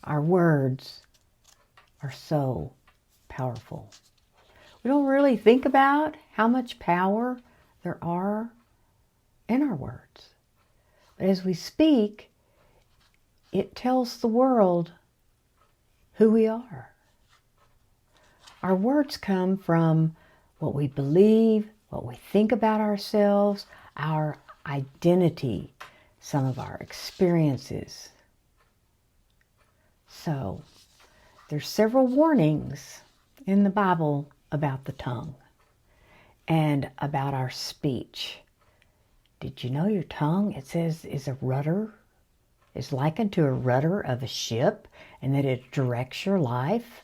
Our words are so powerful. We don't really think about how much power there are in our words. But as we speak, it tells the world who we are. Our words come from what we believe, what we think about ourselves, our identity, some of our experiences. So, there's several warnings in the Bible about the tongue and about our speech. Did you know your tongue, it says, is a rudder? Is likened to a rudder of a ship, and that it directs your life?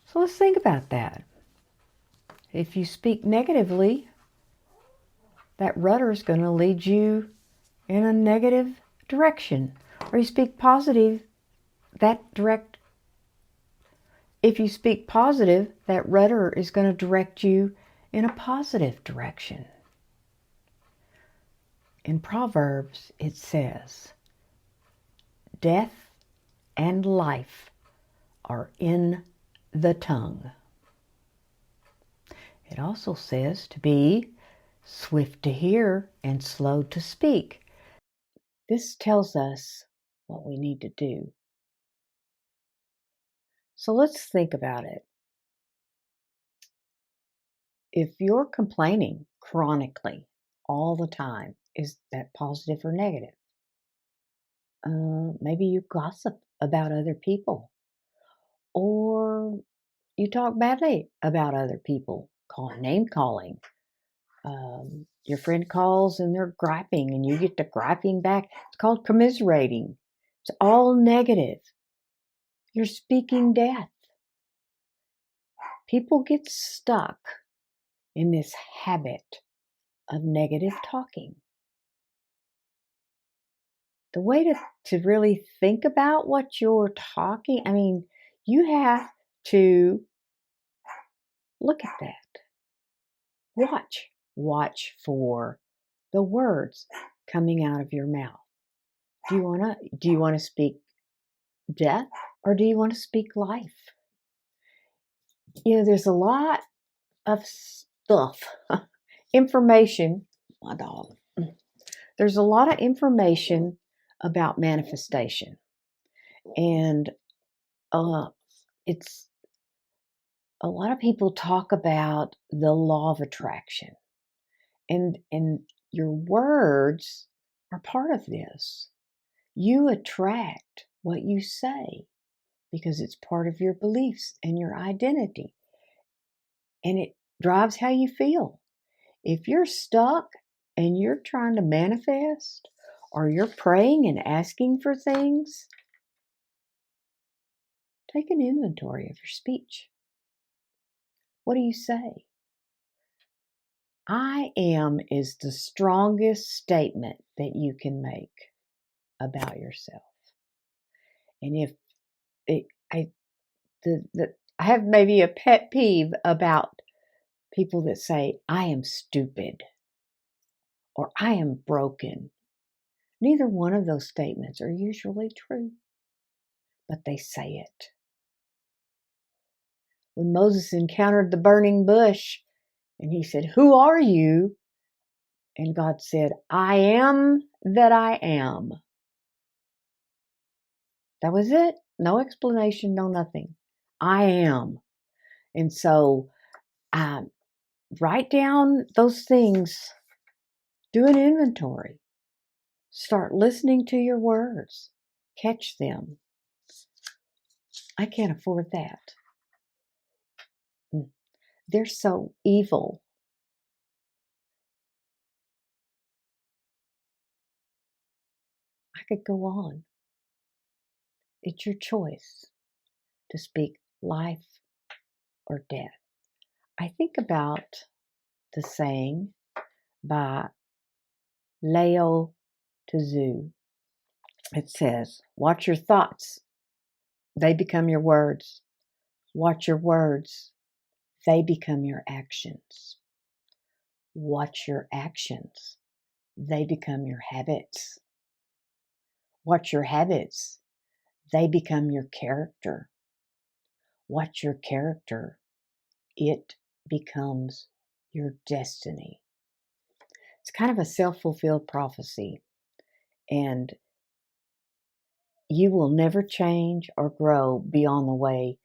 So let's think about that. If you speak negatively, that rudder is going to lead you in a negative direction. Or you speak positive, if you speak positive, that rudder is going to direct you in a positive direction. In Proverbs, it says, death and life are in the tongue. It also says to be swift to hear and slow to speak. This tells us what we need to do. So let's think about it. If you're complaining chronically all the time, is that positive or negative? Maybe you gossip about other people, or you talk badly about other people, name calling. Your friend calls and they're griping and you get to griping back. It's called commiserating. It's all negative. You're speaking death. People get stuck in this habit of negative talking. The way to really think about what you're talking, you have to look at that. Watch for the words coming out of your mouth. Do you want to speak death, or do you want to speak life? There's a lot of stuff, information. My dog. There's a lot of information about manifestation, and it's a lot of people talk about the law of attraction, and your words are part of this. You attract what you say because it's part of your beliefs and your identity, and it drives how you feel. If you're stuck and you're trying to manifest, or you're praying and asking for things, take an inventory of your speech. What do you say? I am is the strongest statement that you can make about yourself. And if I have maybe a pet peeve about people that say, I am stupid or I am broken. Neither one of those statements are usually true, but they say it. When Moses encountered the burning bush and he said, who are you? And God said, I am that I am. That was it. No explanation, no nothing. I am. And so write down those things. Do an inventory. Start listening to your words. Catch them. I can't afford that. They're so evil. I could go on. It's your choice to speak life or death. I think about the saying by Lao Tzu. It says, watch your thoughts. They become your words. Watch your words. They become your actions. Watch your actions. They become your habits. Watch your habits. they become your character. What's your character? It becomes your destiny. It's kind of a self-fulfilled prophecy, and you will never change or grow beyond the way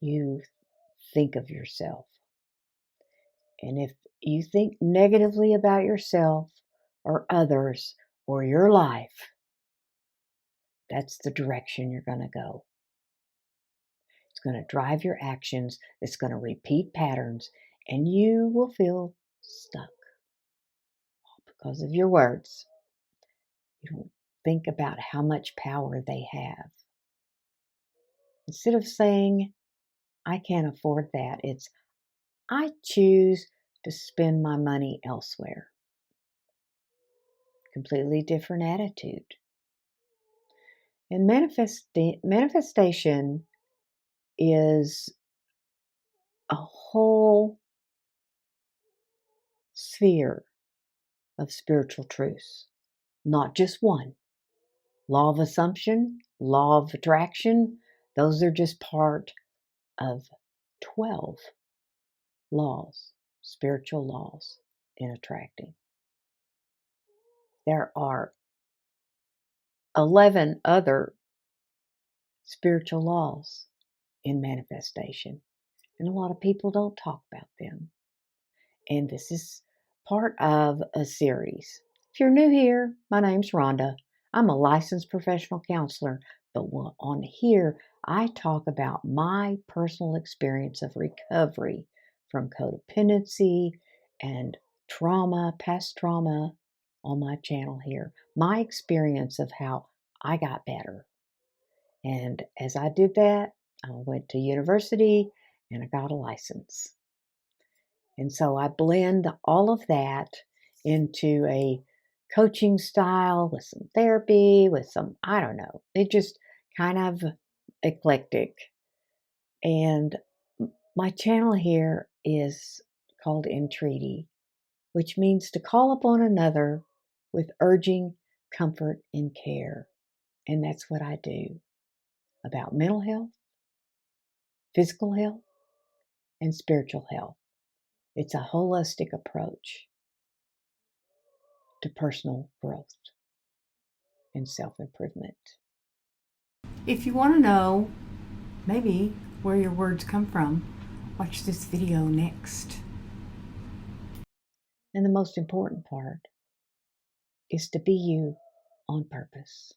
you think of yourself. And if you think negatively about yourself or others or your life, that's the direction you're going to go. It's going to drive your actions. It's going to repeat patterns, and you will feel stuck because of your words. You don't think about how much power they have. Instead of saying, I can't afford that, it's, I choose to spend my money elsewhere. Completely different attitude. And manifestation is a whole sphere of spiritual truths, not just one. Law of assumption, law of attraction, those are just part of 12 laws, spiritual laws in attracting. There are 11 other spiritual laws in manifestation, and a lot of people don't talk about them. And this is part of a series. If you're new here, my name's Rhonda. I'm a licensed professional counselor, but on here, I talk about my personal experience of recovery from codependency and trauma, past trauma on my channel here. My experience of how I got better. And as I did that, I went to university and I got a license. And so I blend all of that into a coaching style with some therapy, with some, I don't know, it just kind of eclectic. And my channel here is called Entreaty, which means to call upon another with urging comfort and care. And that's what I do about mental health, physical health, and spiritual health. It's a holistic approach to personal growth and self-improvement. If you want to know maybe where your words come from, watch this video next. And the most important part is to be you on purpose.